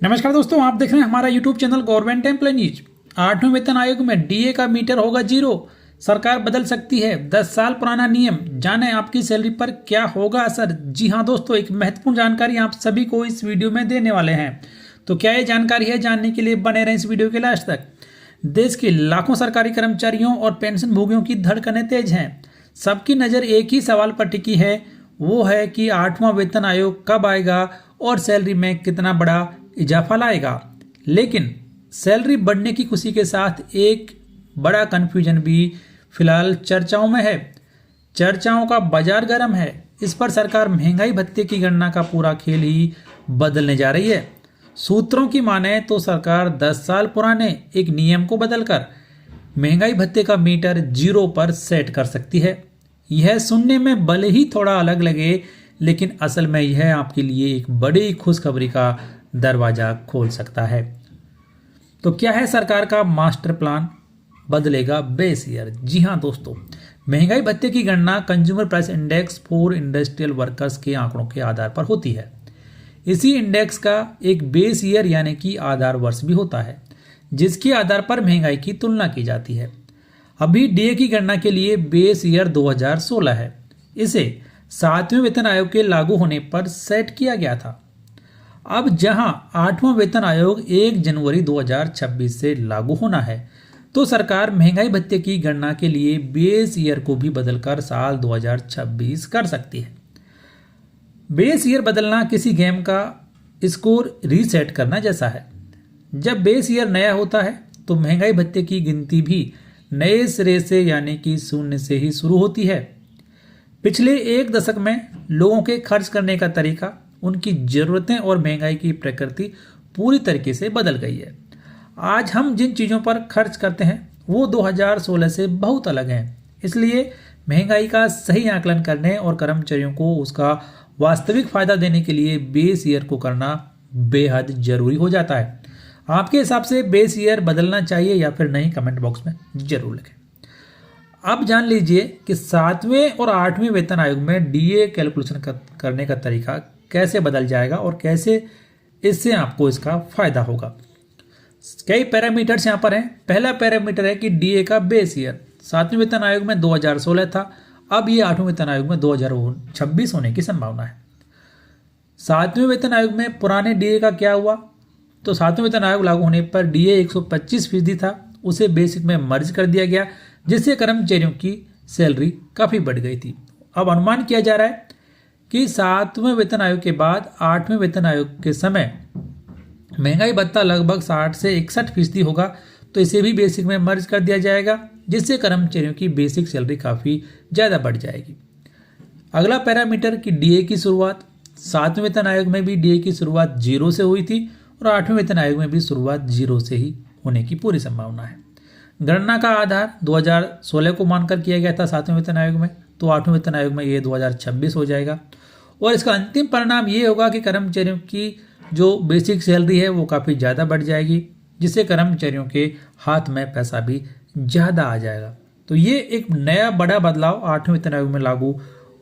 नमस्कार दोस्तों, आप देख रहे हैं हमारा YouTube channel government employ news. 8वें वेतन आयोग में डीए का मीटर होगा 0। सरकार बदल सकती है। 10 साल पुराना नियम, जाने आपकी सैलरी पर क्या होगा असर। जी हां दोस्तों, एक महत्वपूर्ण जानकारी आप सभी को इस वीडियो में देने वाले हैं। तो क्या ये जानकारी है, जानने के लिए बने रहें इस वीडियो के लास्ट तक। देश के लाखों सरकारी कर्मचारियों और पेंशन भोगियों की धड़कनें तेज हैं। सबकी नज़र एक ही सवाल पर टिकी है, वो है कि 8वां वेतन आयोग कब आएगा और सैलरी में कितना बड़ा इजाफा लाएगा। लेकिन सैलरी बढ़ने की खुशी के साथ एक बड़ा कन्फ्यूजन भी फिलहाल चर्चाओं में है। चर्चाओं का बाजार गर्म है। इस पर सरकार महंगाई भत्ते की गणना का पूरा खेल ही बदलने जा रही है। सूत्रों की माने तो सरकार 10 साल पुराने एक नियम को बदलकर महंगाई भत्ते का मीटर 0 पर सेट कर सकती है। यह सुनने में भले ही थोड़ा अलग लगे, लेकिन असल में यह आपके लिए एक बड़ी खुशखबरी का दरवाजा खोल सकता है। तो क्या है सरकार का मास्टर प्लान, बदलेगा बेस ईयर। जी हां दोस्तों, महंगाई भत्ते की गणना consumer price index for industrial workers के आंकड़ों के आधार पर होती है। इसी इंडेक्स का एक बेस ईयर यानी कि आधार वर्ष भी होता है, जिसके आधार पर महंगाई की तुलना की जाती है। अभी डीए की गणना के लिए बेस ईयर 2016 है। इसे 7वें वेतन आयोग के लागू होने पर सेट किया गया था। अब जहां 8वां वेतन आयोग 1 जनवरी 2026 से लागू होना है, तो सरकार महंगाई भत्ते की गणना के लिए बेस ईयर को भी बदलकर साल 2026 कर सकती है। बेस ईयर बदलना किसी गेम का स्कोर रीसेट करना जैसा है। जब बेस ईयर नया होता है तो महंगाई भत्ते की गिनती भी नए सिरे से यानी कि 0 से ही शुरू होती है। पिछले एक दशक में लोगों के खर्च करने का तरीका, उनकी ज़रूरतें और महंगाई की प्रकृति पूरी तरीके से बदल गई है। आज हम जिन चीज़ों पर खर्च करते हैं वो 2016 से बहुत अलग हैं। इसलिए महंगाई का सही आकलन करने और कर्मचारियों को उसका वास्तविक फ़ायदा देने के लिए बेस ईयर को करना बेहद ज़रूरी हो जाता है। आपके हिसाब से बेस ईयर बदलना चाहिए या फिर नहीं, कमेंट बॉक्स में ज़रूर लिखें। अब जान लीजिए कि 7वें और 8वें वेतन आयोग में डीए कैलकुलेशन करने का तरीका कैसे बदल जाएगा और कैसे इससे आपको इसका फायदा होगा। कई पैरामीटर्स यहाँ पर हैं। पहला पैरामीटर है कि डीए का बेस ईयर 7वें वेतन आयोग में 2016 था, अब ये 8वें वेतन आयोग में 2026 होने की संभावना है। 7वें वेतन आयोग में पुराने डीए का क्या हुआ, तो 7वें वेतन आयोग लागू होने पर डीए 125% था, उसे बेसिक में मर्ज कर दिया गया, जिससे कर्मचारियों की सैलरी काफ़ी बढ़ गई थी। अब अनुमान किया जा रहा है कि 7वें वेतन आयोग के बाद 8वें वेतन आयोग के समय महंगाई भत्ता लगभग 60 से 61% होगा, तो इसे भी बेसिक में मर्ज कर दिया जाएगा, जिससे कर्मचारियों की बेसिक सैलरी काफ़ी ज़्यादा बढ़ जाएगी। अगला पैरामीटर कि डीए की शुरुआत, 7वें वेतन आयोग में भी डीए की शुरुआत 0 से हुई थी और 8वें वेतन आयोग में भी शुरुआत 0 से ही होने की पूरी संभावना है। गणना का आधार 2016 को मानकर किया गया था 7वें वेतन आयोग में, तो 8वें वेतन आयोग में ये 2026 हो जाएगा। और इसका अंतिम परिणाम ये होगा कि कर्मचारियों की जो बेसिक सैलरी है वो काफ़ी ज़्यादा बढ़ जाएगी, जिससे कर्मचारियों के हाथ में पैसा भी ज़्यादा आ जाएगा। तो ये एक नया बड़ा बदलाव 8वें वेतन आयोग में लागू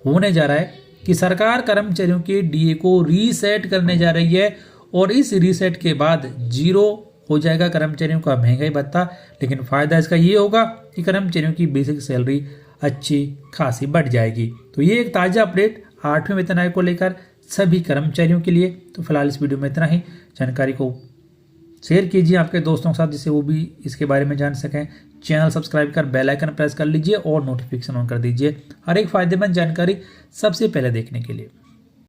होने जा रहा है कि सरकार कर्मचारियों के डीए को रीसेट करने जा रही है और इस रीसेट के बाद 0 हो जाएगा कर्मचारियों का महंगाई भत्ता। लेकिन फ़ायदा इसका ये होगा कि कर्मचारियों की बेसिक सैलरी अच्छी खासी बढ़ जाएगी। तो ये एक ताज़ा अपडेट 8वें वेतन आयोग को लेकर सभी कर्मचारियों के लिए। तो फिलहाल इस वीडियो में इतना ही। जानकारी को शेयर कीजिए आपके दोस्तों के साथ, जिससे वो भी इसके बारे में जान सकें। चैनल सब्सक्राइब कर बेल आइकन प्रेस कर लीजिए और नोटिफिकेशन ऑन कर दीजिए हर एक फ़ायदेमंद जानकारी सबसे पहले देखने के लिए।